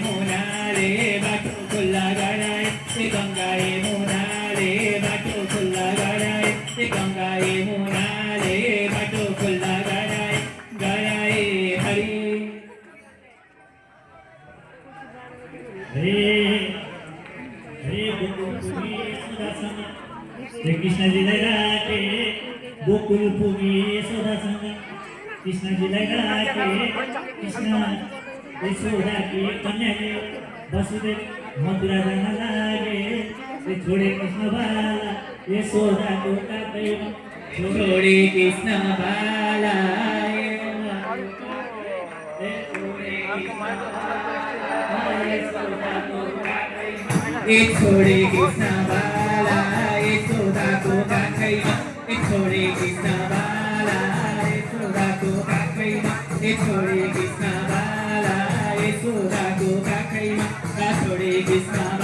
मुनाले बाटो खुल्ला गराए गंगाए मुनाले बाटो खुल्ला गराए गंगाए मुनाले बाटो खुल्ला गराए हरि हरे हरे गोकुलपुरी यशोदासँग श्री कृष्णजीलाई राखे गोकुलपुरी यशोदासँग कृष्णजीलाई राखे कृष्ण यशोदाकी कन्याले वसुदेव मथुरा जान लागे छोडे कृष्ण बाला यशोदाको काखैमा छोडे कृष्ण बाला छोडे कृष्ण बाला यशोदाको काखैमा छोडे कृष्ण बाला यशोदाको काखैमा छोडे कृष्ण बाला यशोदाको काखैमा छोडे कृष्ण